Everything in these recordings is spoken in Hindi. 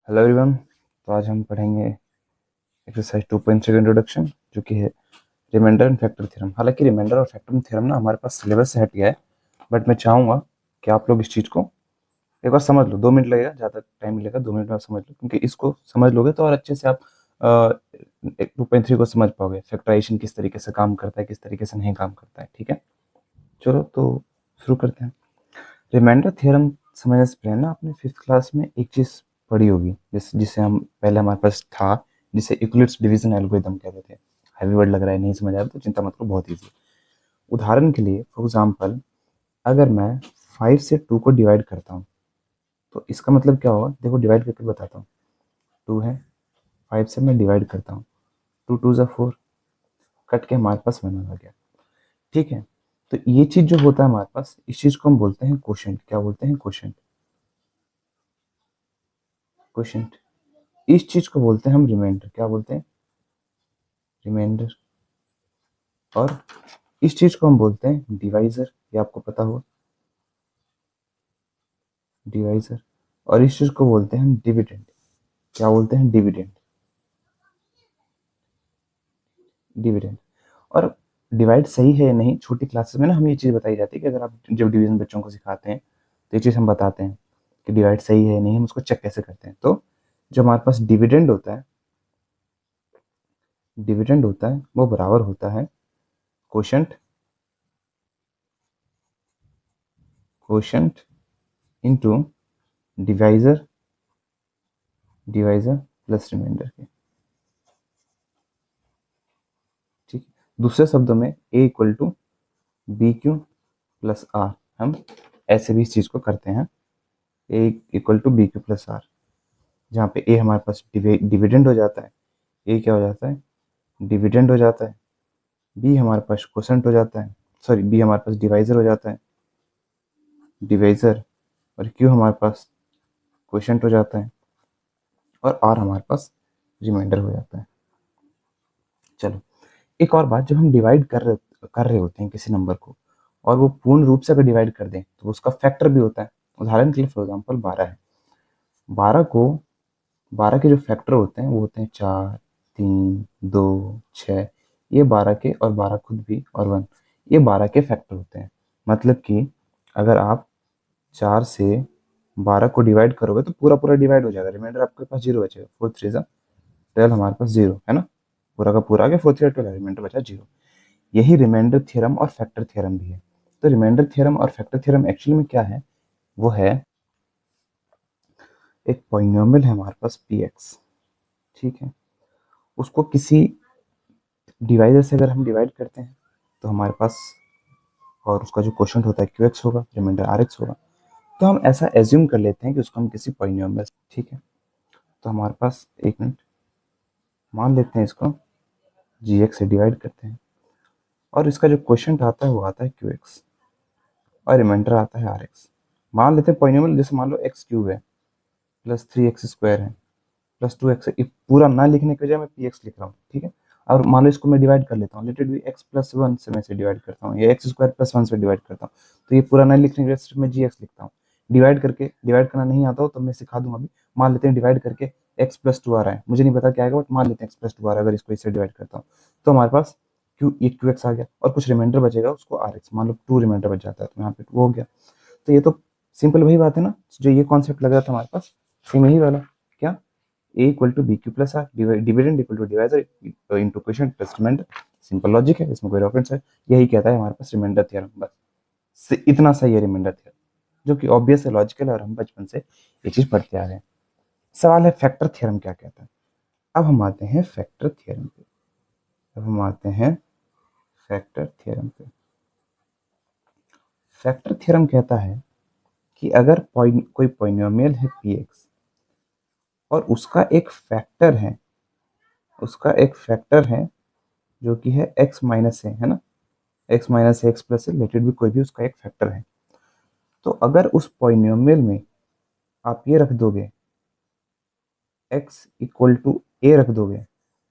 Hello everyone. तो आज हम पढ़ेंगे एक्सरसाइज 2.3 का इंट्रोडक्शन, जो कि है रिमाइंडर एंड फैक्टर थ्योरम। हालांकि रिमाइंडर और फैक्टर थ्योरम ना हमारे पास सिलेबस से हट गया है, बट मैं चाहूँगा कि आप लोग इस चीज़ को एक बार समझ लो। 2 मिनट लगेगा, ज़्यादा टाइम नहीं लगेगा, 2 मिनट में आप समझ लो, क्योंकि इसको समझ लोगे तो और अच्छे से आप 2.3 को समझ पाओगे। फैक्टराइजेशन किस तरीके से काम करता है, किस तरीके से नहीं काम करता है। ठीक है, चलो तो शुरू करते हैं। रिमाइंडर थ्योरम समझने से पहले ना आपने फिफ्थ क्लास में एक चीज़ पढ़ी होगी, जिसे हम पहले हमारे पास था, जिसे यूक्लिड्स डिवीजन एल्गोरिथम कहते थे। हैवी वर्ड लग रहा है, नहीं समझ आया तो चिंता मत करो, बहुत ईजी। उदाहरण के लिए फॉर एग्जांपल, अगर मैं 5 से 2 को डिवाइड करता हूँ तो इसका मतलब क्या होगा, देखो डिवाइड करके बताता हूँ। 2 है, 5 से मैं डिवाइड करता हूँ, 2 2 ज़ा 4, कट के हमारे पास 1 आ गया। ठीक है, तो ये चीज़ जो होता है हमारे पास, इस चीज़ को हम बोलते हैं कोशेंट। क्या बोलते हैं? कोशेंट। कोशेंट। इस चीज को बोलते हैं हम रिमाइंडर। क्या बोलते हैं? रिमाइंडर। और इस चीज को हम बोलते हैं डिवाइजर। ये आपको पता होगा, डिवाइजर। और इस चीज को बोलते हैं हम डिविडेंड। क्या बोलते हैं? डिविडेंड। डिविडेंड। और डिवाइड सही है या नहीं, छोटी क्लासेस में ना हमें ये चीज बताई जाती है कि अगर आप जब डिवीजन बच्चों को सिखाते हैं तो ये चीज हम बताते हैं कि डिवाइड सही है या नहीं, हम उसको चेक कैसे करते हैं। तो जो हमारे पास डिविडेंड होता है, डिविडेंड होता है वो बराबर होता है quotient, quotient into divisor, divisor plus remainder के। ठीक है, दूसरे शब्दों में A equal to B Q plus R. हम ऐसे भी इस चीज को करते हैं, A equal to B Q plus R, जहाँ पे ए हमारे पास डिविडेंड हो जाता है। ए क्या हो जाता है? डिविडेंड हो जाता है। बी हमारे पास कोसेंट हो जाता है, सॉरी बी हमारे पास डिवाइजर हो जाता है, डिवाइजर। और क्यू हमारे पास कोशेंट हो जाता है, और आर हमारे पास रिमाइंडर हो जाता है। चलो, एक और बात, जब हम डिवाइड कर रहे होते हैं किसी नंबर को, और वो पूर्ण रूप से अगर डिवाइड कर दें तो उसका फैक्टर भी होता है। उदाहरण के लिए फॉर एग्जांपल 12 है। 12 को 12 के जो फैक्टर होते हैं वो होते हैं 4, 3, 2, 6। ये 12 के, और 12 खुद भी, और 1, ये 12 के फैक्टर होते हैं। मतलब कि अगर आप 4 से 12 को डिवाइड करोगे तो पूरा पूरा डिवाइड हो जाएगा, रिमाइंडर आपके पास जीरो बचेगा। 4 3 12, हमारे पास जीरो है ना, पूरा का पूरा आ गया। 4 3 12, रिमाइंडर बचा जीरो। यही रिमाइंडर थ्योरम और फैक्टर थ्योरम भी है। तो रिमाइंडर थ्योरम और फैक्टर थ्योरम एक्चुअली में क्या है? वो है एक पॉलिनोमियल है हमारे पास पी एक्स। ठीक है, उसको किसी डिवाइजर से अगर हम डिवाइड करते हैं तो हमारे पास, और उसका जो क्वोशंट होता है क्यू एक्स होगा, रिमाइंडर आर एक्स होगा। तो हम ऐसा एज्यूम कर लेते हैं कि उसको हम किसी पॉलिनोमियल, ठीक है, तो हमारे पास, एक मिनट, मान लेते हैं इसको जी एक्स से डिवाइड करते हैं, और इसका जो क्वोशंट आता है वो आता है क्यू एक्स, और रिमाइंडर आता है आर एक्स। मान लेते हैं पॉलिनोमियल, जैसे मान लो एक्स क्यूब है, प्लस 3x² है, प्लस 2x है। ये पूरा ना लिखने के बजाय मैं पी एक्स लिख रहा हूँ। ठीक है, और मान लो इसको मैं डिवाइड कर लेता हूँ, late it B x plus 1 से मैं इसे डिवाइड करता हूँ, या एक्स स्क्वायर प्लस 1 से डिवाइड करता हूँ। तो ये पूरा ना लिखने के बजाय सिर्फ मैं जी एक्स लिखता हूँ। डिवाइड करके, डिवाइड करना नहीं आता हो तो मैं सिखा दूंगा अभी। मान लेते हैं डिवाइड करके एक्स प्लस 2 आ रहा है, मुझे नहीं पता क्या आएगा, बट मान लेते हैं एक्स प्लस 2 आ रहा है। अगर इसको इससे डिवाइड करता हूँ तो हमारे पास क्यू एक्स आ गया, और कुछ रिमाइंडर बचेगा, उसको आर एक्स, मान लो 2 रिमाइंडर बच जाता है, तो यहाँ पे वो हो गया। तो ये तो सिंपल वही बात है ना, जो ये कॉन्सेप्ट लग रहा था हमारे पास, सेम यही वाला। क्या? A equal to B Q plus R, dividend equal to divisor into quotient plus remainder. Simple logic है, इसमें कोई रेफरेंस है। यही कहता है हमारे पास रिमाइंडर थ्योरम, बस इतना सही है रिमाइंडर थ्योरम, जो कि ऑब्वियस है, लॉजिकल है, और हम बचपन से ये चीज पढ़ते आ रहे हैं। सवाल है फैक्टर थ्योरम क्या कहता है। अब हम आते हैं फैक्टर थ्योरम पे। अब हम आते हैं फैक्टर थ्योरम पे। फैक्टर थ्योरम कहता है कि अगर कोई पॉलिनोमियल है पी एक्स, और उसका एक फैक्टर है, उसका एक फैक्टर है जो कि है एक्स माइनस है ना, x minus x plus related भी कोई भी उसका एक फैक्टर है। तो अगर उस पॉलिनोमियल में आप ये रख दोगे, एक्स इक्वल टू ए रख दोगे,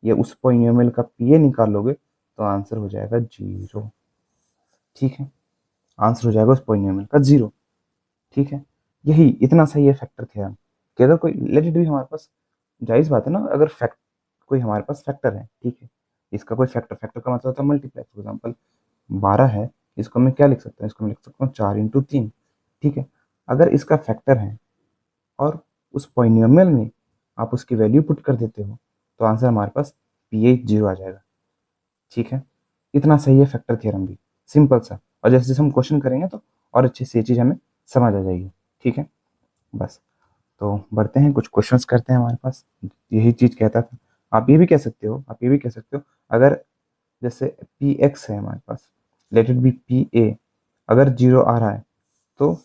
या उस पॉलिनोमियल का पी ए निकालोगे, तो आंसर हो जाएगा जीरो। ठीक है, आंसर हो जाएगा उस पॉलिनोमियल का जीरो। ठीक है, यही इतना सही है फैक्टर थ्योरम। कि अगर कोई लेट इट भी हमारे पास, जायज़ बात है ना, अगर कोई हमारे पास फैक्टर है, ठीक है, इसका कोई फैक्टर का मतलब होता है मल्टीप्लाई। फॉर एग्जाम्पल 12 है, इसको मैं क्या लिख सकता हूँ, इसको मैं लिख सकता हूँ 4 × 3, ठीक है। अगर इसका फैक्टर है और उस पॉलिनोमियल में आप उसकी वैल्यू पुट कर देते हो, तो आंसर हमारे पास पी 0 आ जाएगा, ठीक है। इतना सही है फैक्टर थ्योरम भी, सिंपल सा। और जैसे जैसे हम क्वेश्चन करेंगे तो और अच्छे से ये चीज़ हमें समझ आ जाएगी, ठीक है। बस, तो बढ़ते हैं, कुछ क्वेश्चंस करते हैं। हमारे पास यही चीज़ कहता था। आप ये भी कह सकते हो, आप ये भी कह सकते हो, अगर जैसे पी एक्स है हमारे पास, let it be P A, अगर 0 आ रहा है तो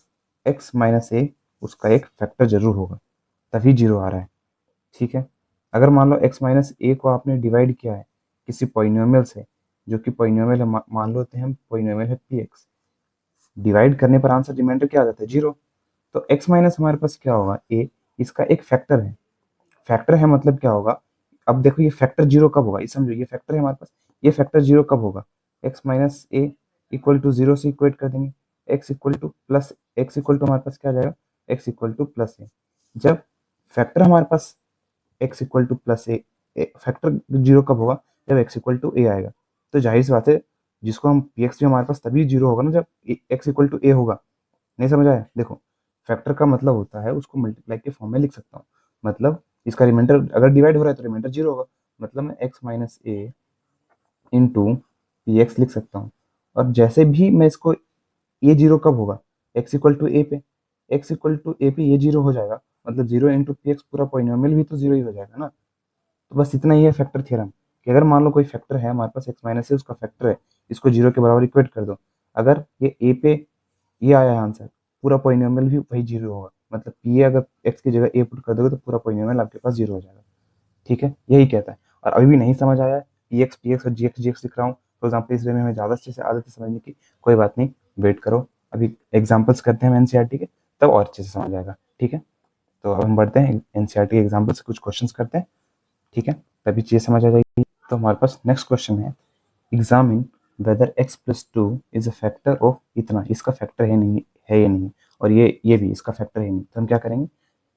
x माइनस ए उसका एक फैक्टर जरूर होगा, तभी 0 आ रहा है, ठीक है। अगर मान लो x माइनस ए को आपने डिवाइड किया है किसी पॉलिनोमियल से, जो कि पॉलिनोमियल है, मान लेते हैं हम पॉलिनोमियल है पी एक्स, डिवाइड करने पर आंसर रिमाइंडर क्या आ जाता है, 0। तो x माइनस हमारे पास क्या होगा, ए, इसका एक फैक्टर है। फैक्टर है मतलब क्या होगा, अब देखो ये फैक्टर 0 कब होगा, ये समझो, ये फैक्टर है हमारे पास, ये फैक्टर 0 कब होगा, x minus a equal to 0 से इक्वेट कर देंगे, x equal to plus, x equal to हमारे पास क्या आ जाएगा, x equal to plus a. जब फैक्टर हमारे पास x equal to plus a, factor 0 कब होगा, जब x इक्वल टू ए आएगा। तो जाहिर सी बात है, जिसको हम पी एक्स भी हमारे पास तभी 0 होगा ना जब x इक्वल टू ए होगा। नहीं समझ आया, देखो, फैक्टर का मतलब होता है उसको मल्टीप्लाई के फॉर्म में लिख सकता हूँ, मतलब इसका रिमाइंडर अगर डिवाइड हो रहा है तो रिमाइंडर 0 होगा, मतलब मैं x माइनस ए इंटू पी एक्स लिख सकता हूँ। और जैसे भी मैं इसको, ये 0 कब होगा, x इक्वल टू ए पे, x इक्वल टू ए पे ये 0 हो जाएगा, मतलब 0 इंटू पी एक्स पूरा पॉलिनोमियल भी तो 0 ही हो जाएगा ना। तो बस इतना ही है फैक्टर थ्योरम, कि अगर मान लो कोई फैक्टर है हमारे पास, x माइनस ए उसका फैक्टर है, इसको 0 के बराबर इक्वेट कर दो, अगर ये ए पे ये आया है आंसर, पूरा पॉलिनोमियल भी वही 0 होगा, मतलब ये अगर x की जगह ए पुट कर दोगे तो पूरा पॉलिनोमियल आपके पास 0 हो जाएगा, ठीक है, यही कहता है। और अभी भी नहीं समझ आया है, पी एक्स और जी एक्स लिख रहा हूँ, फॉर एग्जाम्पल इस वे में हमें ज़्यादा अच्छे से आदत है समझने की, कोई बात नहीं, वेट करो, अभी एग्जाम्पल्स करते हैं एनसीईआरटी के, तब और अच्छे से समझ आएगा, ठीक है। तो अब हम बढ़ते हैं एनसीईआरटी के एग्जाम्पल से कुछ क्वेश्चन करते हैं, ठीक है, तभी चीज़ समझ आ जाएगी। तो हमारे पास नेक्स्ट क्वेश्चन है, examine whether x plus two is a factor of इतना, इसका फैक्टर है नहीं, है या नहीं, और ये भी इसका फैक्टर है नहीं, तो हम क्या करेंगे,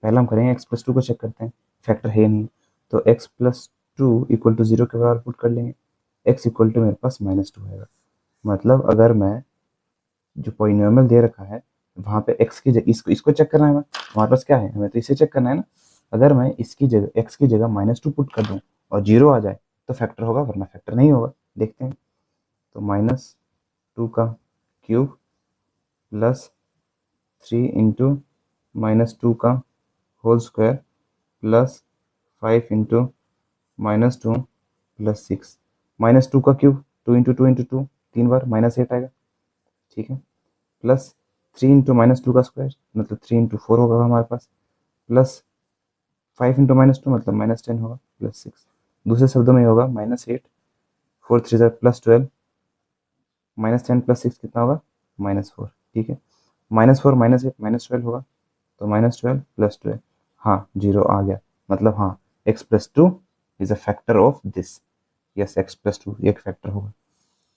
पहले हम करेंगे x प्लस टू को चेक करते हैं, फैक्टर है या नहीं, तो x plus two equal to 0 के बराबर पुट कर लेंगे, x इक्वल टू मेरे पास -2 आएगा। मतलब अगर मैं जो पॉलिनोमियल दे रखा है वहाँ पे x की जगह, इसको चेक करना है, हमें हमारे पास क्या है, हमें तो इसे चेक करना है ना। अगर मैं इसकी जगह x की जगह -2 पुट कर दूँ और 0 आ जाए तो फैक्टर होगा, वरना फैक्टर नहीं होगा, देखते हैं। तो -2 का क्यूब प्लस 3 इंटू -2 का whole square plus 5 into -2 plus 6, -2 का क्यूब 2 इंटू 2 3 बार -8 आएगा, ठीक है, प्लस 3 इंटू -2 का स्क्वायर मतलब 3 इंटू 4 होगा हमारे पास, प्लस 5 इंटू -2 मतलब -10 होगा, प्लस 6, दूसरे शब्दों में होगा -8, 4 3 +12, -10 प्लस 6 कितना होगा, -4, ठीक है, -4 -8 -12 होगा, तो -12 प्लस 12, हाँ 0 आ गया, मतलब हाँ x plus two is a factor of this, yes x plus to एक फैक्टर होगा।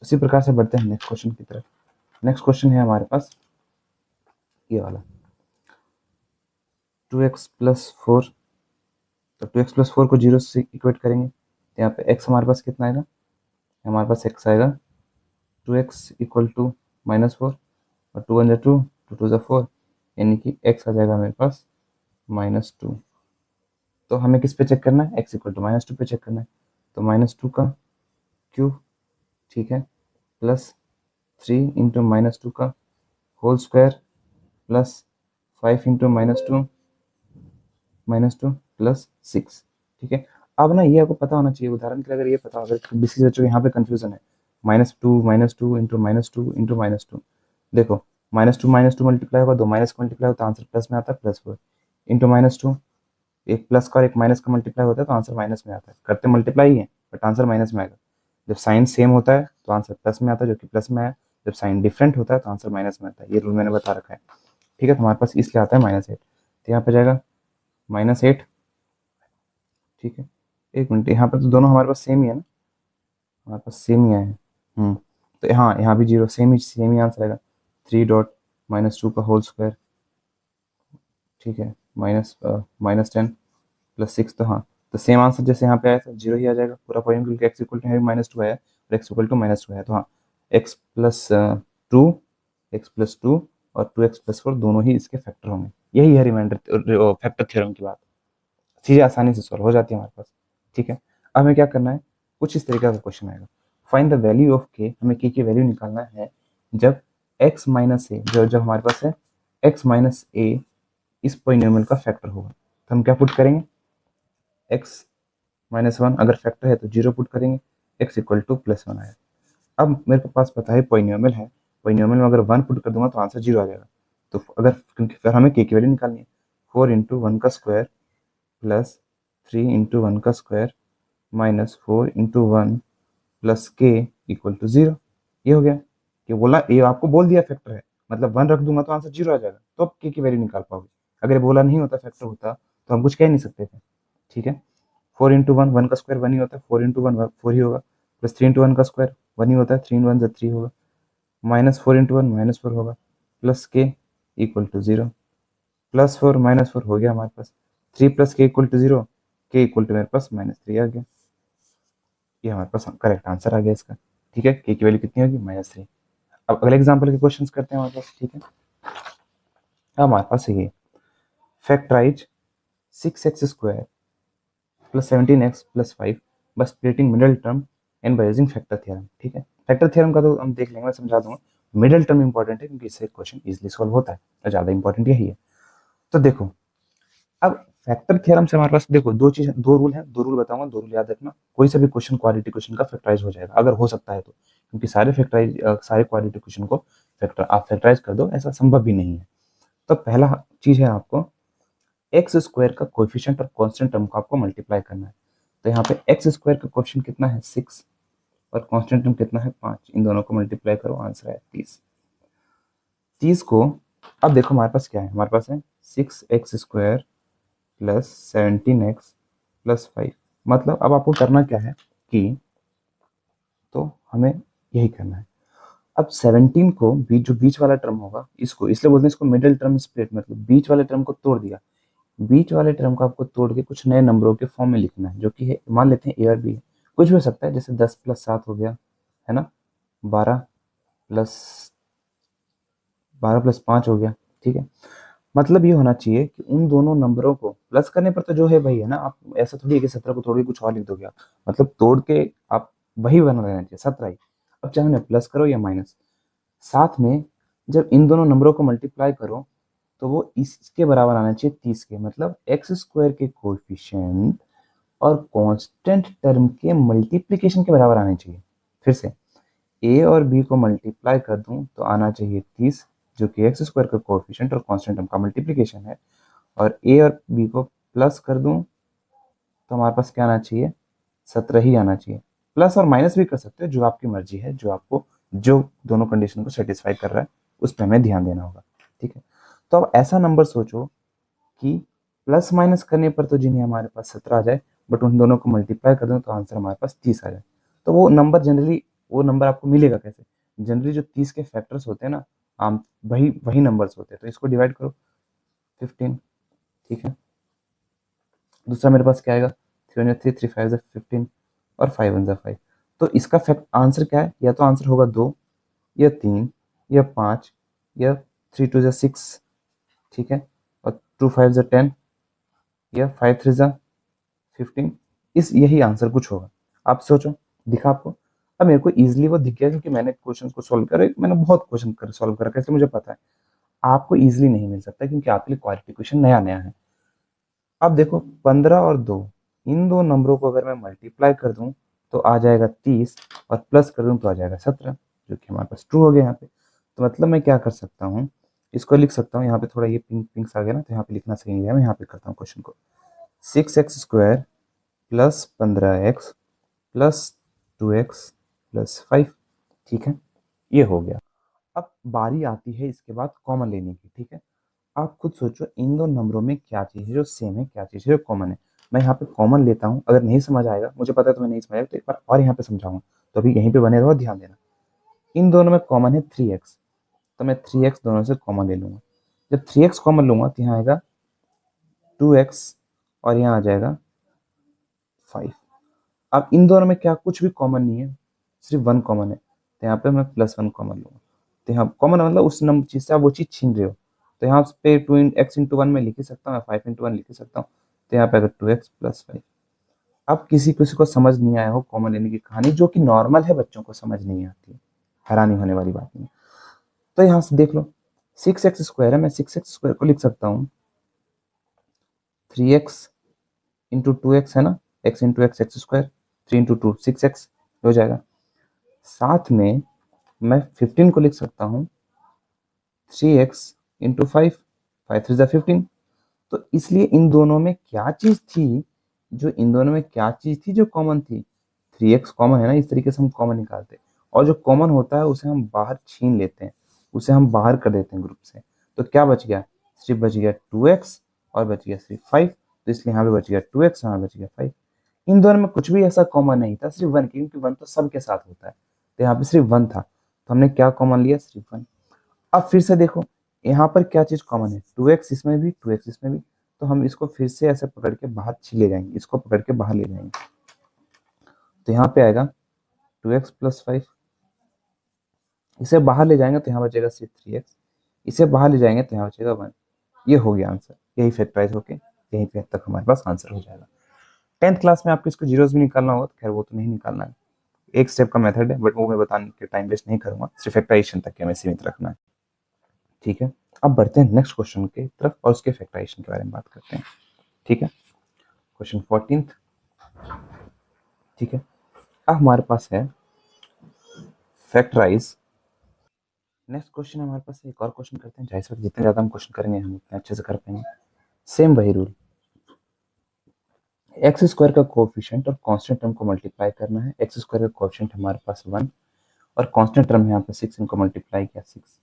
उसी प्रकार से बढ़ते हैं नेक्स्ट क्वेश्चन की तरफ। नेक्स्ट क्वेश्चन है हमारे पास ये वाला, 2x प्लस 4, तो 2x प्लस 4 को 0 से इक्वेट करेंगे, तो यहाँ पे x हमारे पास कितना आएगा, हमारे पास x आएगा 2x इक्वल टू -4, और 2 वन 2, 2 2 4, यानी कि x आ जाएगा मेरे पास -2। तो हमें किस पे चेक करना है, x इक्वल टू -2 पे चेक करना है, तो -2 का क्यूब, ठीक है, प्लस 3 इंटू -2 का whole square plus 5 into -2 plus 6, ठीक है। अब ना ये आपको पता होना चाहिए, उदाहरण के लिए अगर ये पता हो, अगर किसी बच्चों को यहाँ पे कंफ्यूजन है, -2 इंटू -2 इंटू -2, देखो -2 मल्टीप्लाई होगा, दो माइनस का मल्टीप्लाई होता है आंसर प्लस में आता है, +4 इंटू -2, एक प्लस का और एक माइनस का मल्टीप्लाई होता है तो आंसर माइनस में आता है, करते मल्टीप्लाई ही है बट आंसर माइनस में आएगा। जब साइन सेम होता है तो आंसर प्लस में आता है, जो कि प्लस में आया, जब साइन डिफरेंट होता है तो आंसर माइनस में आता है, ये रूल मैंने बता रखा है, ठीक है। तो हमारे पास इसलिए आता है -8, तो यहाँ पे जाएगा -8, ठीक है। एक मिनट, यहाँ पर तो दोनों हमारे पास सेम ही है ना, हमारे पास सेम ही आया है, तो हाँ यहाँ भी 0, सेम ही आंसर आएगा, 3 डॉट -2 का होल स्क्वायर, ठीक है, -10 + 6, तो हाँ, तो सेम आंसर जैसे यहाँ पे आया था 0 ही आ जाएगा पूरा पॉइंट, क्योंकि x इक्वल टू -2 है और x इक्वल टू -2 है, तो हाँ x + 2 और 2x + 4 दोनों ही इसके फैक्टर होंगे। यही है रिमाइंडर फैक्टर थ्योरम की बात। चीज़ें आसानी से सॉल्व हो जाती है हमारे पास। ठीक है, अब हमें क्या करना है, कुछ इस तरीके का क्वेश्चन आएगा, find the value of k, हमें k की वैल्यू निकालना है जब x - a, जब हमारे पास है x - a इस पोलिनोमियल का फैक्टर होगा, तो हम क्या पुट करेंगे, x - 1 अगर फैक्टर है तो 0 पुट करेंगे, x इक्वल टू +1 आएगा। अब मेरे को पास पता है पोलिनोमियल है, पोलिनोमियल में अगर 1 पुट कर दूंगा तो आंसर 0 आ जाएगा। तो अगर, क्योंकि फिर हमें k की वैल्यू निकालनी है, 4 × 1 का स्क्वायर प्लस 3 × 1 का square minus 4 × 1 plus k equal to 0। ये हो गया कि बोला, ये आपको बोल दिया फैक्टर है, मतलब 1 रख दूंगा तो आंसर 0 आ जाएगा, तो आप k की वैल्यू निकाल पाओगे। अगर ये बोला नहीं होता, फैक्टर होता, तो हम कुछ कह नहीं सकते थे। ठीक है, 4 × 1, 1 का स्क्वायर 1 ही होता है, 4 × 1 4 ही होगा, प्लस 3 × 1 का स्क्वायर 1 ही होता है, 3 × 1 3 होगा, माइनस 4 × 1 -4 होगा, प्लस k इक्वल टू 0, +4 -4 हो गया हमारे पास, 3 + k equal to 0, k equal to मेरे पास -3 आ गया। ये हमारे पास करेक्ट आंसर आ गया इसका। ठीक है, k की वैल्यू कितनी होगी, -3। अब अगले एग्जाम्पल के क्वेश्चंस करते हैं हमारे पास। ठीक है, अब हमारे पास ये factorise 6x² + 17x + 5 by splitting middle term and by using factor theorem। ठीक है, फैक्टर थ्योरम का तो हम देख लेंगे, मैं समझा दूंगा। मिडिल टर्म इंपॉर्टेंट है, क्योंकि इससे क्वेश्चन इजीली सॉल्व होता है, तो ज्यादा इंपॉर्टेंट यही है। तो देखो, अब फैक्टर थ्योरम से हमारे पास देखो दो रूल है, दो रूल बताऊंगा, दो रूल याद रखना। कोई सा भी क्वेश्चन क्वाड्रेटिक क्वेश्चन का फैक्टराइज हो जाएगा, अगर हो सकता है तो, क्योंकि सारे क्वाड्रेटिक क्वेश्चन को आप फैक्टराइज कर दो, ऐसा संभव भी नहीं है। तो पहला चीज है, आपको x² का कोएफिशिएंट और कांस्टेंट टर्म को आपको मल्टीप्लाई करना है। तो यहाँ पे x² का कोएफिशिएंट कितना है, 6, और कांस्टेंट टर्म कितना है, 5। इन दोनों को मल्टीप्लाई करो, आंसर है 30। 30 को, अब देखो हमारे पास क्या है, हमारे पास है 6x² + 17x + 5। मतलब अब आपको करना क्या है कि, तो हमें यही करना है। अब 17 को जो बीच वाला टर्म होगा, इसको इसलिए बोलते हैं इसको मिडिल टर्म स्प्लिट, मतलब बीच वाले टर्म को तोड़ दिया। बीच वाले टर्म को आपको तोड़ के कुछ नए नंबरों के फॉर्म में लिखना है, जो कि है, मान लेते हैं a और b है, कुछ भी हो सकता है, जैसे 10 + 7 हो गया, है ना, 12 + 5 हो गया। ठीक है, मतलब ये होना चाहिए कि उन दोनों नंबरों को प्लस करने पर तो जो है वही है ना, आप ऐसा थोड़ी है कि 17 को तोड़ के कुछ और लिख दोगे आप, मतलब तोड़ के आप वही बना रहना चाहिए, 17 ही। अब चाहे उन्हें प्लस करो या माइनस, साथ में जब इन दोनों नंबरों को मल्टीप्लाई करो तो वो इसके बराबर आना चाहिए 30 के, मतलब x² के कोएफिशिएंट और कांस्टेंट टर्म के मल्टीप्लिकेशन के बराबर आने चाहिए। फिर से a और b को मल्टीप्लाई कर दूं तो आना चाहिए 30, जो कि x² का कोएफिशिएंट और कांस्टेंट टर्म का मल्टीप्लिकेशन है, और a और b को प्लस कर दूं तो हमारे पास क्या आना चाहिए, 17 ही आना चाहिए। प्लस और माइनस भी कर सकते हो, जो आपकी मर्जी है, जो दोनों कंडीशन को सेटिस्फाई कर रहा है उस पर हमें ध्यान देना होगा। ठीक है, तो अब ऐसा नंबर सोचो कि प्लस माइनस करने पर तो जिन्हें हमारे पास 17 आ जाए, बट उन दोनों को मल्टीप्लाई कर दो तो आंसर हमारे पास 30 आ जाए। तो वो नंबर आपको मिलेगा कैसे, जनरली जो 30 के फैक्टर्स होते हैं ना, आम वही वही नंबर्स होते हैं, तो इसको डिवाइड करो 15। ठीक है, दूसरा मेरे पास क्या आएगा, 3 × 3 3 5 15 और 5 1 5। तो इसका फैक्ट आंसर क्या है, या तो आंसर होगा 2 या 3 या 5 या 3 2 6। ठीक है, और 2 5 10 या 5 3 15। यही आंसर कुछ होगा, आप सोचो, दिखा आपको। अब मेरे को इजीली वो दिख गया, क्योंकि मैंने क्वेश्चन को सॉल्व कर, मैंने बहुत क्वेश्चन कर सॉल्व कर रखा है, इसलिए मुझे पता है। आपको इजीली नहीं मिल सकता, क्योंकि आपके लिए क्वालिटी क्वेश्चन नया नया है। अब देखो 15 और 2, इन दो नंबरों को अगर मैं मल्टीप्लाई कर दूं तो आ जाएगा 30, और प्लस कर दूं तो आ जाएगा 17, जो कि हमारे पास ट्रू हो गया यहाँ पे। तो मतलब मैं क्या कर सकता हूँ, इसको लिख सकता हूँ, यहाँ पे थोड़ा ये पिंक पिंक आ गया ना, तो यहाँ पे लिखना सही नहीं है, मैं यहाँ पे करता हूँ क्वेश्चन को, 6x² + 15x + 2x + 5। ठीक है, ये हो गया। अब बारी आती है इसके बाद कॉमन लेने की। ठीक है, आप खुद सोचो इन दो नंबरों में क्या चीज़ है जो सेम है, क्या चीज़ है जो कॉमन है। मैं यहाँ पे कॉमन लेता हूँ, अगर नहीं समझ आएगा, मुझे पता है तो मैं नहीं समझ आएगा, तो एक बार और यहाँ पे समझाऊंगा, तो अभी यहीं पे बने रहो, ध्यान देना। इन दोनों में कॉमन है 3x, तो मैं 3x दोनों से कॉमन ले लूंगा। जब 3x कॉमन लूंगा तो यहाँ आएगा 2x और यहाँ आ जाएगा 5। अब इन दोनों में क्या कुछ भी कॉमन नहीं है, सिर्फ 1 कॉमन है, तो यहाँ पे मैं +1 कॉमन लूँगा। तो यहाँ कॉमन मतलब उस नंबर चीज़ से आप वो चीज़ छीन रहे हो, तो यहाँ पे 2x/1 में लिख ही सकता हूँ, मैं 5/1 लिख ही सकता हूँ। तो यहाँ पे अगर 2x + 5। अब किसी किसी को समझ नहीं आया हो कॉमन लेने की कहानी, जो कि नॉर्मल है, बच्चों को समझ नहीं आती है, हैरानी होने वाली बात नहीं। तो यहाँ से देख लो 6x² है, मैं 6x² को लिख सकता हूँ 3x/2x है ना, x/x x², 3 × 2 6x हो जाएगा। साथ में मैं 15 को लिख सकता हूँ 3x/5, 5 × 3 = 15। तो इसलिए इन दोनों में क्या चीज़ थी, जो कॉमन थी, 3x कॉमन है ना, इस तरीके से हम कॉमन निकालते हैं, और जो कॉमन होता है उसे हम बाहर छीन लेते हैं, उसे हम बाहर कर देते हैं ग्रुप से। तो क्या बच गया, सिर्फ बच गया 2x और बच गया सिर्फ 5। तो इसलिए यहाँ पे बच गया 2x, यहाँ बच गया 5। इन दोनों में कुछ भी ऐसा कॉमन नहीं था, सिर्फ 1, क्योंकि 1 तो सबके साथ होता है, तो यहाँ पे सिर्फ 1 था, तो हमने क्या कॉमन लिया, सिर्फ 1। अब फिर से देखो यहाँ पर क्या चीज कॉमन है, 2x इसमें भी, 2x इसमें भी, तो हम इसको फिर से ऐसे पकड़ के बाहर ले जाएंगे, इसको पकड़ के बाहर ले जाएंगे। तो यहाँ पे आएगा 2x + 5, इसे बाहर ले जाएंगे तो यहाँ बचेगा सिर्फ 3x, इसे बाहर ले जाएंगे तो यहाँ बचेगा 1। ये हो गया आंसर, यही फैक्टराइज होके यहीं पे तक हमारे पास आंसर हो जाएगा। 10th क्लास में आपको इसको जीरोस भी निकालना होगा, तो खैर वो तो नहीं निकालना है, एक स्टेप का मेथड है, बट वो मैं बताने के टाइम वेस्ट नहीं करूंगा, सिर्फ फैक्टराइजेशन तक के हमें सीमित रखना है। ठीक है, अब बढ़ते हैं नेक्स्ट क्वेश्चन की तरफ और उसके फैक्टराइजेशन के बारे में बात करते हैं। ठीक है, क्वेश्चन 14th। ठीक है, अब हमारे पास है फैक्टराइज। नेक्स्ट क्वेश्चन हमारे पास एक और क्वेश्चन करते हैं, जाहिर सी बात जितने ज़्यादा हम क्वेश्चन करेंगे हम उतने अच्छे से कर पाएंगे। सेम वही रूल, x² का कोएफिशिएंट और कांस्टेंट टर्म को मल्टीप्लाई करना है। x² का कोएफिशिएंट हमारे पास 1 और कांस्टेंट टर्म यहाँ पे 6, इनको मल्टीप्लाई किया 6।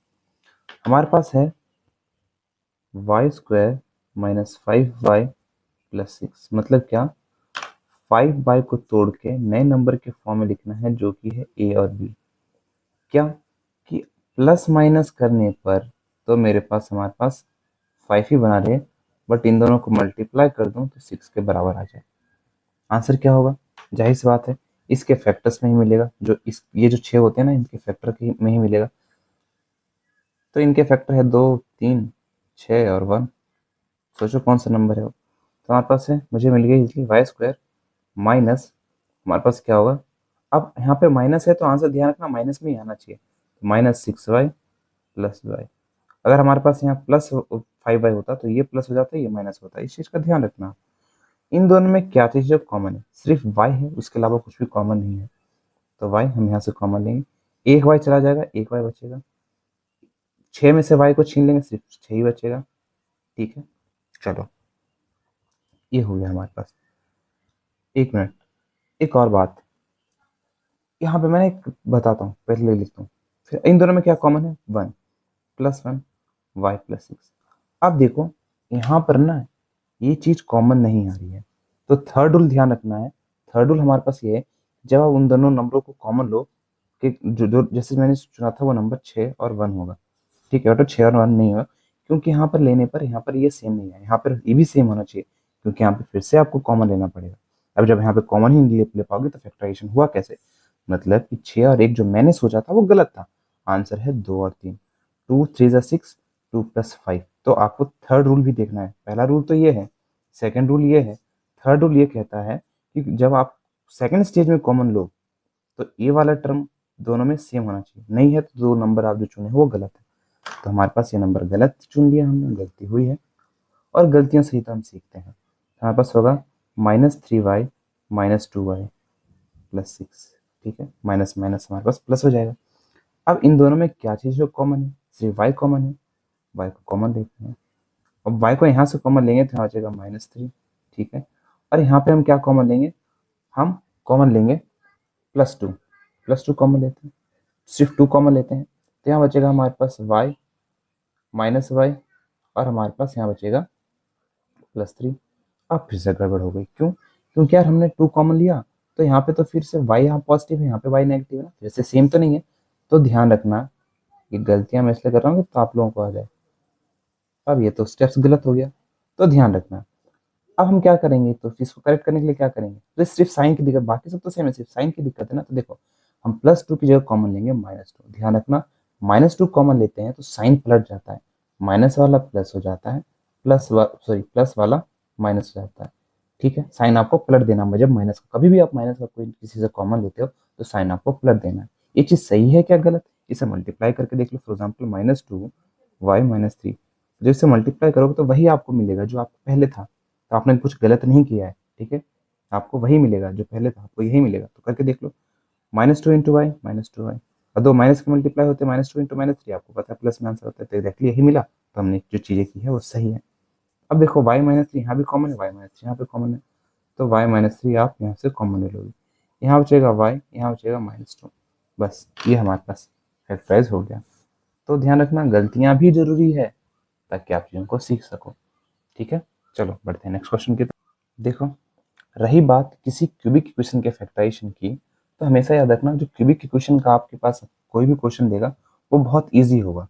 हमारे पास है y² - 5y + 6, मतलब क्या, 5y को तोड़ के नए नंबर के फॉर्म में लिखना है, जो कि है a और b। क्या कि प्लस माइनस करने पर तो मेरे पास हमारे पास 5 ही बना रहे, बट इन दोनों को मल्टीप्लाई कर दूं तो 6 के बराबर आ जाए। आंसर क्या होगा, जाहिर सी बात है इसके फैक्टर्स में ही मिलेगा, जो इस ये जो 6 होते हैं ना, इनके फैक्टर में ही मिलेगा। तो इनके फैक्टर है 2, 3, 6 और 1। सोचो कौन सा नंबर है वो। तो हमारे पास है, मुझे मिल गई इसलिए y² माइनस, हमारे पास क्या होगा, अब यहाँ पे माइनस है तो आंसर ध्यान रखना माइनस में ही आना चाहिए, -6y + y। अगर हमारे पास यहाँ +5y होता तो ये प्लस हो जाता है, ये माइनस होता है, इस चीज़ का ध्यान रखना। इन दोनों में क्या चीज़ जो कॉमन है, सिर्फ y है, उसके अलावा कुछ भी कॉमन नहीं है। तो y हम यहाँ से कॉमन लेंगे, एक y चला जाएगा, एक y बचेगा, 6 में से y को छीन लेंगे, सिर्फ 6 ही बचेगा। ठीक है, चलो ये हो गया हमारे पास। एक मिनट, एक और बात यहाँ पे मैंने एक बताता हूँ, पहले लिखता हूँ, फिर इन दोनों में क्या कॉमन है, 1 + 1 y + 6। अब देखो यहाँ पर ना ये चीज कॉमन नहीं आ रही है, तो थर्ड रूल ध्यान रखना है। थर्ड रूल हमारे पास ये है, जब आप उन दोनों नंबरों को कॉमन लो कि जो जैसे मैंने चुना था वो नंबर 6 और 1 होगा। ठीक है, तो 6 और 1 नहीं होगा, क्योंकि यहाँ पर लेने पर यहाँ पर ये सेम नहीं है, यहाँ पर ये भी सेम होना चाहिए, क्योंकि यहाँ पे फिर से आपको कॉमन लेना पड़ेगा। अब जब यहाँ पे कॉमन ही नहीं ले पाओगे तो फैक्टराइजेशन हुआ कैसे, मतलब कि 6 और 1 जो मैंने सोचा था वो गलत था। आंसर है 2 और 3, 2 × 3 = 6, 2 + 5। तो आपको थर्ड रूल भी देखना है, पहला रूल तो ये है, सेकंड रूल ये है, थर्ड रूल ये कहता है कि जब आप सेकंड स्टेज में कॉमन लो तो ये वाला टर्म दोनों में सेम होना चाहिए, नहीं है तो 2 नंबर आप जो चुने वो गलत है। तो हमारे पास ये नंबर गलत चुन लिया हमने, गलती हुई है, और गलतियां सही तो हम सीखते हैं। हमारे पास होगा -3y - 2y + 6। ठीक है, माइनस माइनस हमारे पास प्लस हो जाएगा। अब इन दोनों में क्या चीज़ जो कॉमन है, सिर्फ y कॉमन है, y को कॉमन लेते हैं। अब y को यहाँ से कॉमन लेंगे तो यहाँ बचेगा -3। ठीक है, और यहाँ पे हम क्या कॉमन लेंगे, हम कॉमन लेंगे +2, +2 कॉमन लेते हैं, सिर्फ 2 कॉमन लेते हैं, तो यहाँ बचेगा हमारे पास y -y, और हमारे पास यहाँ बचेगा +3। अब फिर से गड़बड़ हो गई, क्यों, क्योंकि यार हमने 2 कॉमन लिया, तो यहाँ पे तो फिर से y यहाँ पॉजिटिव है, यहाँ पे y नेगेटिव है ना, फिर से सेम तो नहीं है। तो ध्यान रखना, ये गलतियाँ मैं इसलिए कर रहा हूँ कि तो आप लोगों को आ जाए। अब ये तो स्टेप्स गलत हो गया, तो ध्यान रखना अब हम क्या करेंगे, तो इसको करेक्ट करने के लिए क्या करेंगे, तो सिर्फ साइन की दिक्कत, बाकी सब तो सेम है, सिर्फ साइन की दिक्कत है ना। तो देखो हम +2 की जगह कॉमन लेंगे -2, ध्यान रखना -2 कॉमन लेते हैं तो साइन पलट जाता है, माइनस वाला प्लस हो जाता है, प्लस वाला माइनस हो जाता है। ठीक है, साइन आपको पलट देना है, जब माइनस का, कभी भी आप माइनस का कोई किसी से कॉमन लेते हो तो साइन आपको पलट देना है। ये चीज सही है क्या गलत, इसे मल्टीप्लाई करके देख लो। फॉर एग्जाम्पल -2y-3, जब इसे मल्टीप्लाई करोगे तो वही आपको मिलेगा जो आपको पहले था, तो आपने कुछ गलत नहीं किया है। ठीक है, आपको वही मिलेगा जो पहले था, आपको यही मिलेगा, तो करके देख लो। -2 × y, -2y, और दो माइनस के मल्टीप्लाई होते हैं, -2 × -3, आपको पता है प्लस में आंसर होता है, तो एग्जैक्टली यही मिला, तो हमने जो चीजें की है वो सही है। अब देखो y-3 यहाँ भी कॉमन है, y-3 यहाँ पे कॉमन है, तो y-3 आप यहाँ से कॉमन ले लोगे, यहाँ बचेगा y, यहाँ बचेगा -2, बस ये हमारे पास फैक्टराइज हो गया। तो ध्यान रखना गलतियां भी जरूरी है ताकि आप चीजों को सीख सको। ठीक है, चलो बढ़ते हैं नेक्स्ट क्वेश्चन की तरफ। देखो, रही बात किसी क्यूबिक इक्वेशन के फैक्टराइजेशन की, तो हमेशा याद रखना जो क्यूबिक इक्वेशन का आपके पास कोई भी क्वेश्चन देगा वो बहुत इजी होगा।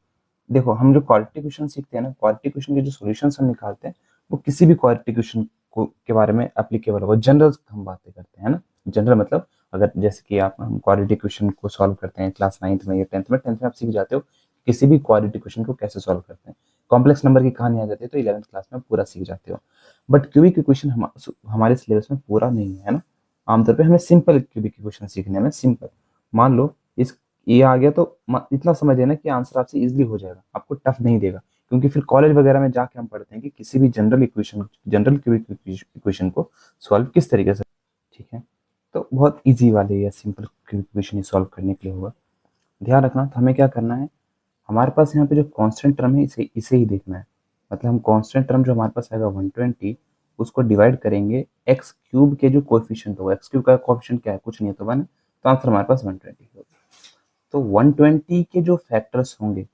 देखो हम जो क्वाड्रेटिक इक्वेशन सीखते हैं ना, क्वाड्रेटिक इक्वेशन के जो सॉल्यूशंस हम निकालते हैं वो किसी भी क्वाड्रेटिक इक्वेशन को के बारे में एप्लीकेबल होगा। जनरल हम बातें करते हैं ना, जनरल मतलब अगर जैसे कि आप हम क्वाड्रेटिक इक्वेशन को सॉल्व करते हैं क्लास 9th में या 10th में आप सीख जाते हो किसी भी क्वाड्रेटिक इक्वेशन को कैसे सॉल्व करते हैं। कॉम्प्लेक्स नंबर की कहानी आ जाती है तो 11th क्लास में पूरा सीख जाते हो। बट क्यूबिक इक्वेशन हमारे सिलेबस में पूरा नहीं है ना, आमतौर पे हमें सिंपल क्यूबिक इक्वेशन सीखने में, सिंपल। मान लो इस ये आ गया तो इतना समझ लेना कि आंसर आपसे इजीली हो जाएगा, आपको टफ नहीं देगा, क्योंकि फिर कॉलेज वगैरह में जाके हम पढ़ते हैं कि किसी भी जनरल क्यूबिक इक्वेशन को सॉल्व किस तरीके से। ठीक है, तो बहुत इजी वाले या सिंपल क्यूबिक इक्वेशन सॉल्व करने के लिए होगा। ध्यान रखना, तो हमें क्या करना है, हमारे पास यहाँ पे जो कांस्टेंट टर्म है इसे इसे ही देखना है। मतलब हम कांस्टेंट टर्म जो हमारे पास आएगा 120, उसको डिवाइड करेंगे एक्स क्यूब के जो कोएफिशिएंट होगा, एक्स क्यूब का कोएफिशिएंट क्या है, कुछ नहीं है तो 1, तो आंसर हमारे पास 120 होगा। तो 120 के जो फैक्टर्स होंगे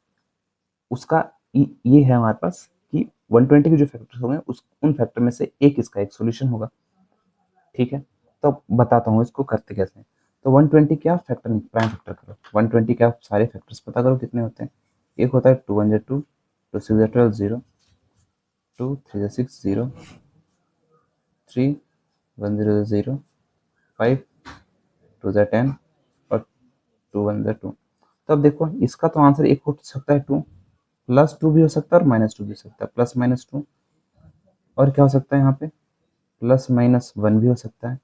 उसका ये है हमारे पास कि 120 के जो फैक्टर्स होंगे उस उन फैक्टर में से एक इसका एक सोल्यूशन होगा। ठीक है, तो बताता हूँ इसको करते कैसे हैं। तो 120 क्या फैक्टर, प्राइम फैक्टर करो, 120 क्या सारे फैक्टर्स पता करो कितने होते हैं। एक होता है 2 1 2, 2 6 12 0, 2 3 6 0, 3 1 0 0, 5 2 10 और 2 1 2। तो अब देखो इसका तो आंसर एक हो सकता है 2, +2 भी हो सकता है और -2 भी हो सकता है, +-2। और क्या हो सकता है यहाँ पे, +-1 भी हो सकता है,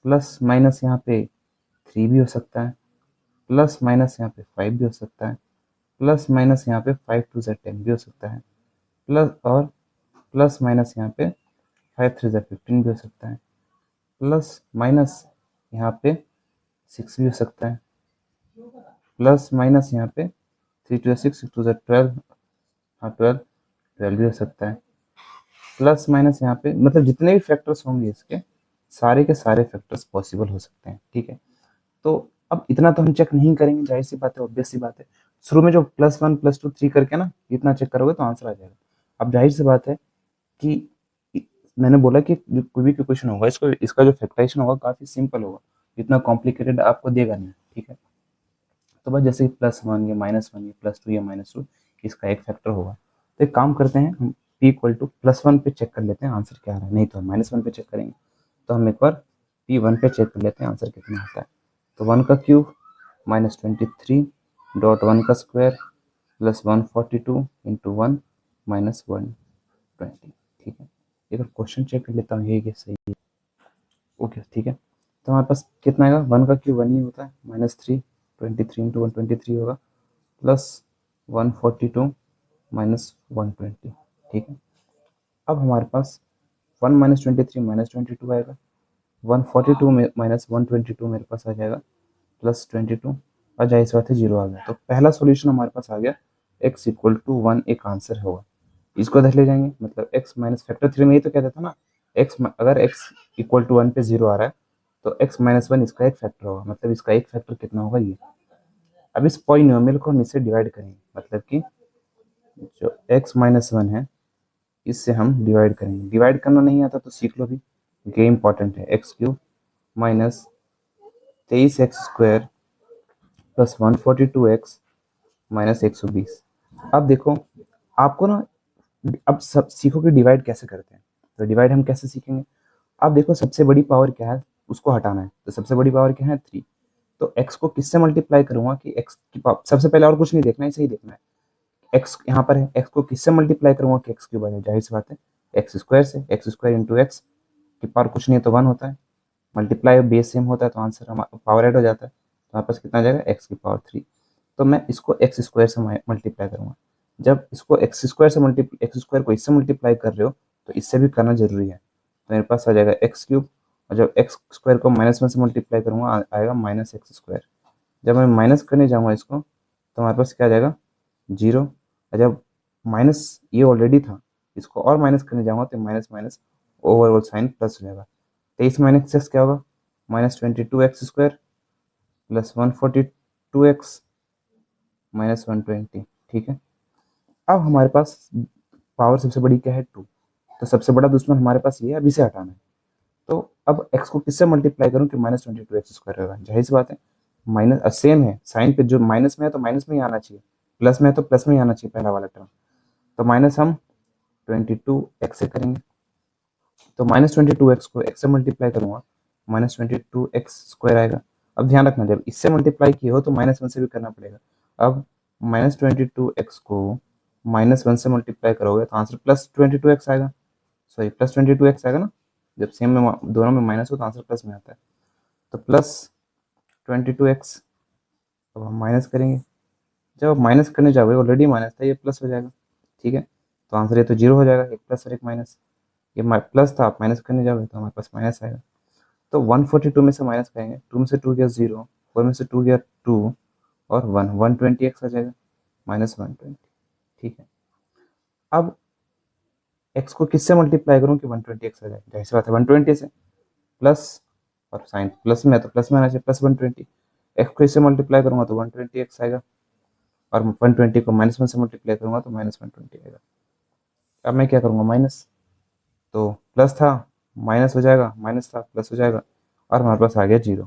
प्लस माइनस यहाँ पे 3 भी हो सकता है, प्लस माइनस यहाँ पे 5 भी हो सकता है, प्लस माइनस यहाँ पे 5 2 10 भी हो सकता है, प्लस माइनस यहाँ पे 5 3 15 भी हो सकता है, प्लस माइनस यहाँ पे 6 भी हो सकता है, प्लस माइनस यहाँ पे 3 2 6 6 2 12, हाँ 12 भी हो सकता है, प्लस माइनस यहाँ पे मतलब जितने भी फैक्टर्स होंगे इसके सारे के सारे फैक्टर्स पॉसिबल हो सकते हैं। ठीक है, तो अब इतना तो हम चेक नहीं करेंगे, जाहिर सी बात है, ऑब्वियस सी बात है। शुरू में जो +1 +2 3 करके ना इतना चेक करोगे तो आंसर आ जाएगा। अब जाहिर सी बात है कि मैंने बोला कि जो कोई भी क्वेश्चन होगा इसको इसका जो फैक्टराइजेशन होगा काफी सिंपल होगा, इतना कॉम्प्लिकेटेड आपको देगा नहीं। ठीक है, तो बस जैसे +1 या -1 या +2 या -2 इसका एक फैक्टर होगा। तो एक काम करते हैं, हम p = +1 पे चेक कर लेते हैं आंसर क्या आ रहा है, नहीं तो हम -1 पे चेक करेंगे। तो हम एक बार p1 पे चेक कर लेते हैं आंसर कितना आता है। तो 1 का क्यूब -23 डॉट 1 का स्क्वायर प्लस 142 इंटू 1 -120। ठीक है, एक बार क्वेश्चन चेक कर लेता हूँ ये सही है। ओके ठीक है, तो हमारे पास कितना आएगा, 1 का क्यूब 1 ही होता है, -3 इंटू 123 होगा, प्लस 142 -120। ठीक है, अब हमारे पास 1 -23 -22 आएगा, 142 में -122 मेरे पास आ जाएगा, +22, और जाहिर सी बात है 0 आ गया। तो पहला सॉल्यूशन हमारे पास आ गया, x = 1 एक आंसर होगा। इसको इधर ले जाएंगे, मतलब x माइनस फैक्टर थ्री में ही तो कहता था ना, अगर x = 1 पे 0 आ रहा है तो x - 1 इसका एक फैक्टर होगा, मतलब इसका एक फैक्टर कितना होगा ये। अब इस पॉलिनोमियल को हम इससे डिवाइड करेंगे, मतलब कि जो x - 1 है इससे हम डिवाइड करेंगे। डिवाइड करना नहीं आता तो सीख लो भी, ये इंपॉर्टेंट है। x³ minus 23x² plus 142x minus 120। अब देखो आपको ना, अब सब सीखो कि डिवाइड कैसे करते हैं। तो डिवाइड हम कैसे सीखेंगे। अब देखो सबसे बड़ी पावर क्या है, उसको हटाना है, तो सबसे बड़ी पावर क्या है 3। तो x को किससे मल्टीप्लाई करूंगा कि x की पावर, सबसे पहले और कुछ नहीं देखना है, इसे ही देखना है। x यहाँ पर है, x को किससे मल्टीप्लाई करूंगा कि x क्यूब आ जाए, जाहिर सी बात है एक्स स्क्वायर से, एक्स स्क्वायर इंटू एक्स की पावर कुछ नहीं है तो 1 होता है, मल्टीप्लाई बेस सेम होता है तो आंसर हमारा पावर ऐड हो जाता है, तो हमारे पास कितना आ जाएगा एक्स की पावर 3। तो मैं इसको एक्स स्क्वायर से मल्टीप्लाई करूंगा। जब इसको एक्स स्क्वायर से एक्स स्क्वायर को इससे मल्टीप्लाई कर रहे हो तो इससे भी करना जरूरी है, तो मेरे पास आ जाएगा एक्स क्यूब, और जब एक्स स्क्वायर को -1 से मल्टीप्लाई करूंगा आएगा माइनस एक्स स्क्वायर। जब मैं माइनस करने जाऊंगा इसको तो हमारे पास क्या आ जाएगा 0, और जब माइनस ये ऑलरेडी था, इसको और माइनस करने जाऊंगा तो minus minus overall sign plus हो जाएगा। 23 माइनस एक्स क्या होगा, -22x² प्लस 142x -120। ठीक है, अब हमारे पास पावर सबसे बड़ी क्या है 2, तो सबसे बड़ा दुश्मन हमारे पास ये है, अब इसे हटाना है। तो अब x को किससे मल्टीप्लाई करूं कि -22x² होगा, जाहिर सी बात है माइनस सेम है, साइन पे जो माइनस में है तो माइनस में ही आना चाहिए, प्लस में है तो प्लस में ही आना चाहिए पहला वाला टर्म। तो माइनस हम 22x से करेंगे, तो -22x को x से मल्टीप्लाई करूंगा -22x² आएगा। अब ध्यान रखना जब इससे मल्टीप्लाई किए हो तो -1 से भी करना पड़ेगा। अब -22x को -1 से मल्टीप्लाई करोगे तो आंसर +22x आएगा, सॉरी +22x आएगा ना, जब सेम में दोनों में माइनस हो तो आंसर प्लस में आता है, तो +22x। अब हम माइनस करेंगे, जब आप माइनस करने जाओगे ऑलरेडी माइनस था, ये प्लस हो जाएगा। ठीक है, तो आंसर ये तो 0 हो जाएगा, एक प्लस और एक माइनस, ये प्लस था, आप माइनस करने जाओगे तो हमारे पास माइनस आएगा। तो 142 में से माइनस करेंगे, 2 में से 2 गया 0, 4 में से 2 गया 2, और 120x आ जाएगा -120। ठीक है, अब x को किससे मल्टीप्लाई करूँ कि 120x आ जाए, जाहिर सी बात है 120 से, प्लस और साइन प्लस में है तो प्लस में आना चाहिए, +120। x को इससे मल्टीप्लाई करूंगा तो 120x आएगा, और 120 को -1 से मल्टीप्लाई करूंगा तो -120 आएगा। अब मैं क्या करूंगा माइनस, तो प्लस था माइनस हो जाएगा, माइनस था प्लस हो जाएगा, और हमारे पास आ गया 0।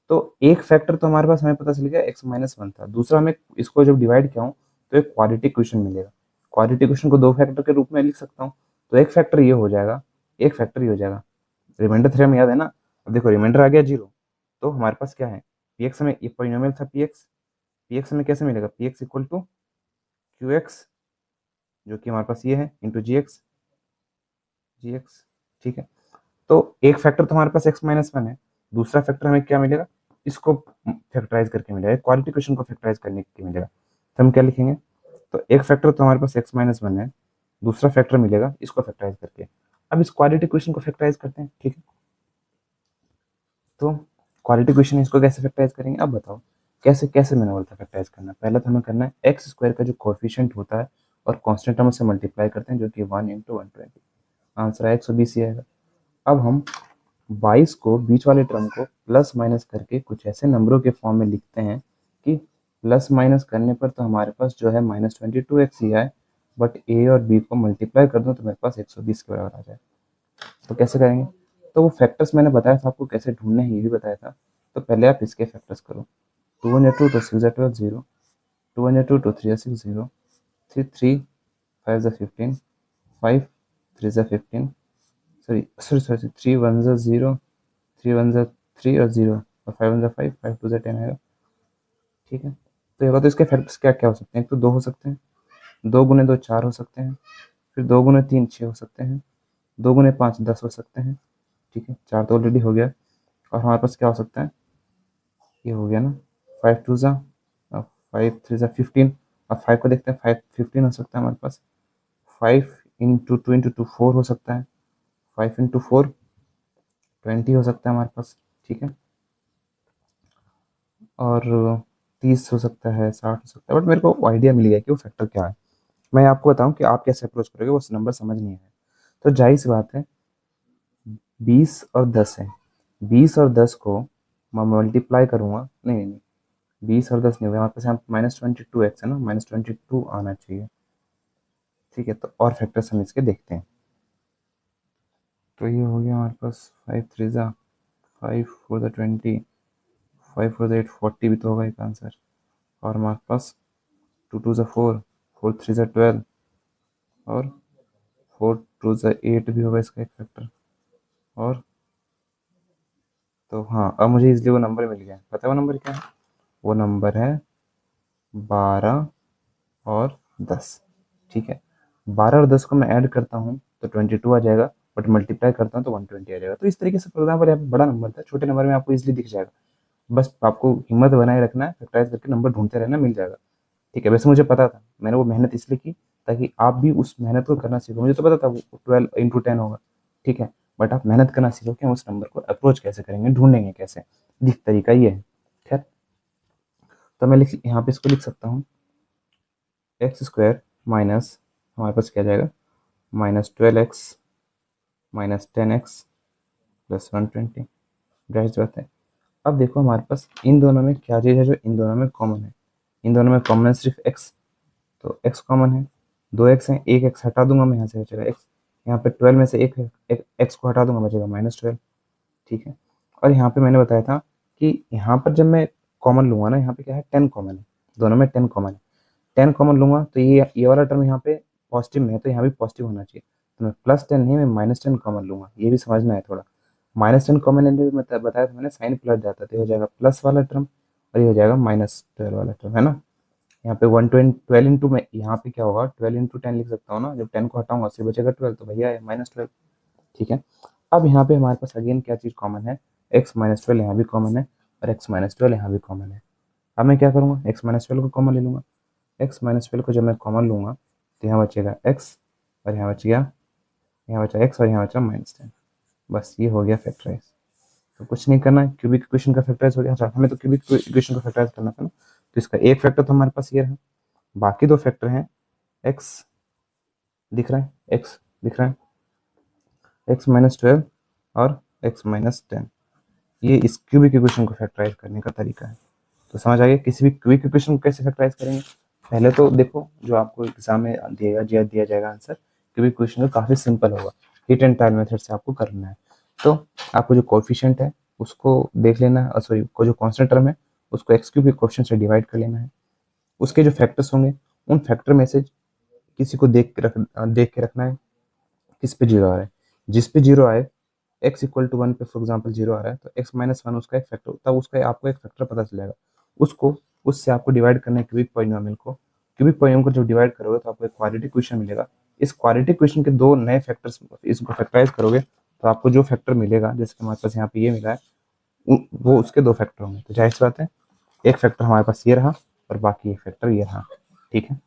तो एक फैक्टर तो हमारे पास हमें पता चल गया x-1 था, दूसरा हमें इसको जब डिवाइड किया हूँ तो एक क्वाड्रेटिक क्वेश्चन मिलेगा। क्वाड्रेटिक क्वेश्चन को दो फैक्टर के रूप में लिख सकता हूँ, तो एक फैक्टर ये हो जाएगा, एक फैक्टर ये हो जाएगा। रिमाइंडर थ्योरम याद है ना, अब देखो रिमाइंडर आ गया 0, तो हमारे पास क्या है पी एक्स में, ये पॉलिनोमियल था पी एक्स हमें कैसे मिलेगा, P x equal to Q x, जो कि हमारे पास ये है, इंटू जी एक्स। ठीक है, तो एक फैक्टर तो हमारे पास x-1 है, दूसरा फैक्टर हमें क्या मिलेगा, इसको फैक्टराइज करके मिलेगा, क्वालिटी क्वेश्चन को फैक्टराइज करने के मिलेगा, तो हम क्या लिखेंगे, तो एक फैक्टर तो हमारे पास x-1 है, दूसरा फैक्टर मिलेगा इसको फैक्टराइज करके। अब इस क्वालिटी क्वेश्चन को फैक्टराइज करते हैं। ठीक है, तो क्वालिटी क्वेश्चन इसको कैसे फैक्टराइज करेंगे, अब बताओ कैसे कैसे मैंने बोलता फैक्टराइज करना। पहले तो हमें करना है एक्स स्क्वायर का जो कोएफिशिएंट होता है और कांस्टेंट हम उससे मल्टीप्लाई करते हैं, जो कि 1 × 120, आंसर है 120 ही आएगा। अब हम 22 को बीच वाले टर्म को प्लस माइनस करके कुछ ऐसे नंबरों के फॉर्म में लिखते हैं कि प्लस माइनस करने पर तो हमारे पास जो है -22x ही आए, बट ए और बी को मल्टीप्लाई कर दूं तो मेरे पास 120 के बराबर आ जाए। तो कैसे करेंगे, तो वो फैक्टर्स मैंने बताया था आपको कैसे ढूंढने हैं, ये भी बताया था। तो पहले आप इसके फैक्टर्स करो, 2 × 2 तो 6 × 12 0, 2 × 2 तो 3 × 6 0, 3 3 5 × 15, 5 3 × 15, सॉरी 3 1 × 0, 3 1 × 3 और 0, और 5 1 × 5, 5 2 × 10 आएगा। ठीक है, तो ये तो इसके फैक्टर्स क्या क्या हो सकते हैं, एक तो 2 हो सकते हैं, 2 × 2 4 हो सकते हैं, फिर 2 × 3 6 हो सकते हैं, 2 × 5 10 हो सकते हैं। ठीक है, 4 तो ऑलरेडी हो गया, और हमारे पास क्या हो सकता है, ये हो गया ना, 5 2 ज़ा, 5 3 ज़ा 15, और 5 को देखते हैं, 5 15 हो सकता है हमारे पास, 5 × 2 × 2 4 हो सकता है, 5 × 4 20 हो सकता है हमारे पास। ठीक है, और 30 हो सकता है, 60 हो सकता है, बट मेरे को आइडिया मिल गया कि वो फैक्टर क्या है। मैं आपको बताऊं कि आप कैसे अप्रोच करोगे, वो नंबर समझ नहीं आया तो जाहिर सी बात है 20 और 10 है, 20 और 10 को मैं मल्टीप्लाई करूंगा, नहीं नहीं 20 और 10 नहीं होगा, हमारे पास यहाँ -22x है ना, -22 आना चाहिए। ठीक है, तो और फैक्टर्स हम इसके देखते हैं, तो ये हो गया हमारे पास 5 3 ज़ा 5 4 ज़ा 20, 5 4 ज़ा 8 40 भी तो होगा एक आंसर, और हमारे पास 2 2 ज़ा 4, 4 3 ज़ा 12, और 4 टू ज़ 8 भी होगा इसका एक फैक्टर। और तो हाँ, अब मुझे इसलिए वो नंबर मिल गया। पता है वो नंबर क्या है? वो नंबर है 12 और 10। ठीक है, 12 और 10 को मैं ऐड करता हूँ तो 22 आ जाएगा, बट मल्टीप्लाई करता हूँ तो 120 आ जाएगा। तो इस तरीके से फॉर एग्जाम्पल यहाँ पे बड़ा नंबर था, छोटे नंबर में आपको इजिली दिख जाएगा। बस आपको हिम्मत बनाए रखना है, फैक्टराइज करके नंबर ढूंढते रहना, मिल जाएगा। ठीक है, वैसे मुझे पता था, मैंने वो मेहनत इसलिए की ताकि आप भी उस मेहनत को करना सीखो। मुझे तो पता था वो 12 × 10 होगा। ठीक है, बट आप मेहनत करना सीखो कि हम उस नंबर को अप्रोच कैसे करेंगे, ढूंढेंगे कैसे। दिख तरीका ये है। खैर, तो मैं लिख यहाँ पे इसको लिख सकता हूँ, एक्स स्क्वायर माइनस, हमारे पास क्या जाएगा, -12x माइनस 10x प्लस 120। जाहिर सी बात है। अब देखो हमारे पास इन दोनों में क्या चीज़ है जो इन दोनों में कॉमन है। इन दोनों में कॉमन है सिर्फ x, तो x कॉमन है। 2x है, एक x हटा दूंगा मैं, यहाँ से बचेगा x। यहाँ पे 12 में से एक है, एक x को हटा दूंगा, बचेगा -12। ठीक है, और यहाँ पे मैंने बताया था कि यहाँ पर जब मैं कॉमन लूंगा ना, यहाँ पे क्या है, 10 कॉमन है। दोनों में 10 कॉमन है। 10 कॉमन लूंगा तो ये वाला टर्म यहाँ पे पॉजिटिव में है, तो यहाँ भी पॉजिटिव होना चाहिए। तो मैं +10 नहीं, मैं -10 कॉमन लूंगा, ये भी समझना है थोड़ा। -10 कॉमन लेने में मतलब बताया था मैंने, साइन पलट जाता है, तो ये हो जाएगा प्लस वाला टर्म और ये हो जाएगा -12 वाला टर्म, है ना। यहाँ पे 120 12 इंटू में यहाँ पे क्या होगा, 12 × 10 लिख सकता हूँ ना, जब 10 को हटाऊंगा उससे बचेगा 12, तो भैया -12। ठीक है, अब यहाँ पे हमारे पास अगेन क्या चीज़ कॉमन है, x-12 यहाँ भी कॉमन है और x-12 यहाँ भी कॉमन है। अब मैं क्या करूँगा, x-12 को कॉमन ले लूँगा। x-12 को जब मैं कॉमन लूँगा तो यहाँ बचेगा x और यहाँ बच गया, यहाँ बचा x और यहाँ बचा -10। बस ये हो गया फैक्टराइज। तो कुछ नहीं करना है, क्यूबिक इक्वेशन का फैक्टराइज हो गया। अच्छा, हमें तो क्यूबिक इक्वेशन का फैक्टराइज करना था ना, तो इसका एक फैक्टर तो हमारे पास ये रहा, बाकी दो फैक्टर हैं। x दिख रहा है, x दिख रहा है, x-12 और x-10। ये इस क्यूबिक इक्वेशन को फैक्टराइज करने का तरीका है। तो समझ आ गया किसी भी क्यूबिक इक्वेशन को कैसे फैक्टराइज करेंगे। पहले तो देखो, जो आपको एग्जाम में दिया जाएगा आंसर क्यूबिक इक्वेशन का काफ़ी सिंपल होगा। हिट एंड ट्रायल मेथड से आपको करना है। तो आपको जो कोफिशिएंट है उसको देख लेना है, सॉरी, को जो कांस्टेंट टर्म है उसको एक्स क्यूब के कोफिशिएंट से डिवाइड कर लेना है। उसके जो फैक्टर्स होंगे उन फैक्टर में से किसी को देख के रखना है किस पे जीरो आ रहा है। जिस पे जीरो आए, x=1 पे फॉर एग्जांपल जीरो आ रहा है, तो x-1 उसका एक फैक्टर, तब उसका आपको एक फैक्टर पता चलेगा। उसको उससे आपको डिवाइड करना है क्यूबिक पॉलिनोमियल को। क्यूबिक पॉलिनोमियल को जब डिवाइड करोगे तो आपको एक क्वाड्रेटिक इक्वेशन मिलेगा। इस क्वाड्रेटिक इक्वेशन के दो नए फैक्टर्स, इसको फैक्टराइज करोगे तो आपको जो फैक्टर मिलेगा, जैसे कि हमारे पास यहाँ पे ये मिला है, वो उसके दो फैक्टर होंगे। तो जाहिर सी बात है, एक फैक्टर हमारे पास ये रहा और बाकी एक फैक्टर ये रहा। ठीक है,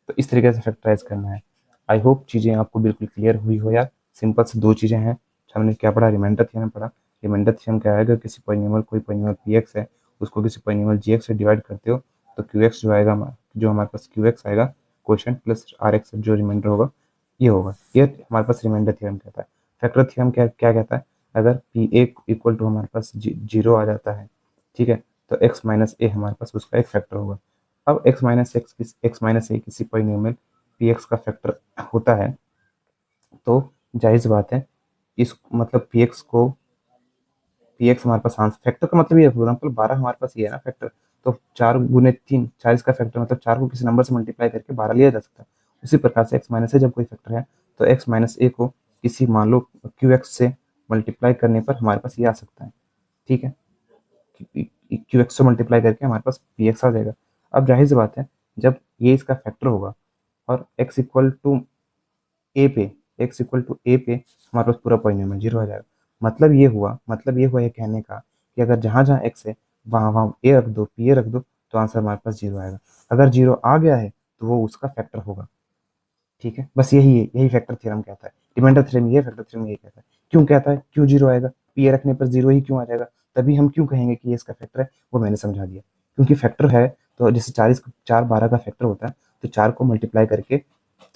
तो इस तरीके से फैक्टराइज करना है। आई होप चीज़ें आपको बिल्कुल क्लियर हुई हो यार। सिंपल से दो चीज़ें हैं। हमने क्या पढ़ा, रिमाइंडर थ्योरम पढ़ा। रिमाइंडर थ्योरम क्या है, अगर किसी पॉलिनोमियल, कोई पॉलिनोमियल पी एक्स है, उसको किसी पॉलिनोमियल जी एक्स से डिवाइड करते हो तो क्यू एक्स जो आएगा, जो हमारे पास क्यू एक्स आएगा क्वेश्चन प्लस आर एक्स जो रिमाइंडर होगा ये होगा। ये हमारे पास रिमाइंडर थ्योरम कहता है। फैक्टर थ्योरम क्या क्या कहता है, अगर पी ए इक्वल टू हमारे पास जीरो आ जाता है, ठीक है, तो x-a हमारे पास उसका एक फैक्टर होगा। अब x-a किसी पॉलिनोमियल पी एक्स का फैक्टर होता है, तो जाहिर सी बात है, इस मतलब पी एक्स हमारे पास आंसर फैक्टर का मतलब ये है, फॉर एग्जाम्पल 12 हमारे पास ये है ना फैक्टर, तो 4 × 3 40 का फैक्टर, मतलब 4 को किसी नंबर से मल्टीप्लाई करके 12 लिया जा सकता है। उसी प्रकार से x-a जब कोई फैक्टर है तो x-a को किसी मान लो क्यू एक्स से मल्टीप्लाई करने पर हमारे पास ये आ सकता है। ठीक है, क्यू एक्स से मल्टीप्लाई करके हमारे पास पी एक्स आ जाएगा। अब जाहिर सी बात है, जब ये इसका फैक्टर होगा और एक्स इक्वल टू ए पे हमारे पास पूरा पॉलिनोमियल जीरो आ जाएगा। मतलब ये हुआ ये कहने का कि अगर जहाँ जहाँ एक्स है वहाँ वहाँ ए रख दो, पी ए रख दो, तो आंसर हमारे पास जीरो आएगा। अगर जीरो आ गया है तो वो उसका फैक्टर होगा। ठीक है, बस यही फैक्टर थ्योरम कहता है। रिमाइंडर थ्योरम ये, फैक्टर थ्योरम ये कहता है। क्यों कहता है, क्यों जीरो आएगा, पी ए रखने पर जीरो ही क्यों आ जाएगा, तभी हम क्यों कहेंगे कि ये इसका फैक्टर है, वो मैंने समझा दिया। क्योंकि फैक्टर है, तो जैसे 4 12 का फैक्टर होता है, तो 4 को मल्टीप्लाई करके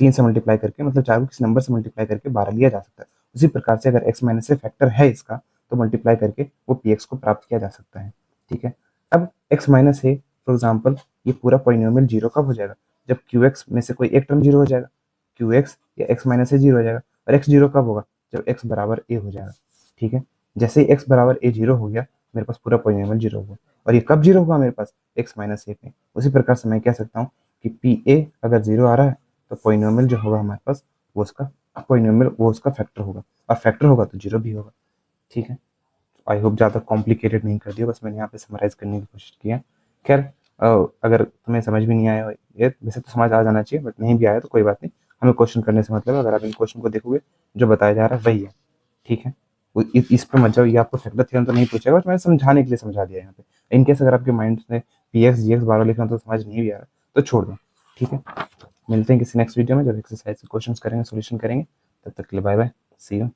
3 से मल्टीप्लाई करके, मतलब 4 को किसी नंबर से मल्टीप्लाई करके 12 लिया जा सकता है। उसी प्रकार से अगर x-a फैक्टर है इसका, तो मल्टीप्लाई करके वो पी एक्स को प्राप्त किया जा सकता है। ठीक है, अब x-a फॉर एग्जाम्पल ये पूरा पॉलिनोमियल जीरो कब हो जाएगा, जब क्यू एक्स में से कोई एक टर्म जीरो हो जाएगा। क्यू एक्स या x-a जीरो हो जाएगा। और x जीरो कब होगा, जब x बराबर a हो जाएगा। ठीक है, जैसे ही x बराबर a जीरो हो गया, मेरे पास पूरा पॉलिनोमियल जीरो होगा। और ये कब जीरो हुआ मेरे पास, x-a पे। उसी प्रकार से मैं कह सकता हूँ कि पी ए अगर जीरो आ रहा है तो पॉलिनोमियल जो होगा हमारे पास वो उसका पॉलिनोमियल वो उसका फैक्टर होगा, और फैक्टर होगा तो जीरो भी होगा। ठीक है, आई होप ज़्यादा कॉम्प्लिकेटेड नहीं कर दिया, बस मैंने यहाँ पे समराइज़ करने की कोशिश की है। खैर अगर तुम्हें समझ भी नहीं आया हो ये, वैसे तो समझ आ जाना चाहिए, बट नहीं भी आया तो कोई बात नहीं, हमें क्वेश्चन करने से मतलब है। अगर आप इन क्वेश्चन को देखोगे जो बताया जा रहा है वही है। ठीक है, वो इस पे मत जाओ, ये आपको फैक्टर थ्योरम तो नहीं पूछेगा, बट मैंने समझाने के लिए समझा दिया यहाँ पे। इन केस अगर आपके माइंड में पी एक्स जी एक्स बार लिखना तो समझ नहीं भी आ रहा तो छोड़ दो। ठीक है, मिलते हैं किसी नेक्स्ट वीडियो में जब एक्सरसाइज के क्वेश्चन करेंगे, सोल्यूशन करेंगे। तब तक के लिए बाय बाय, सी यू।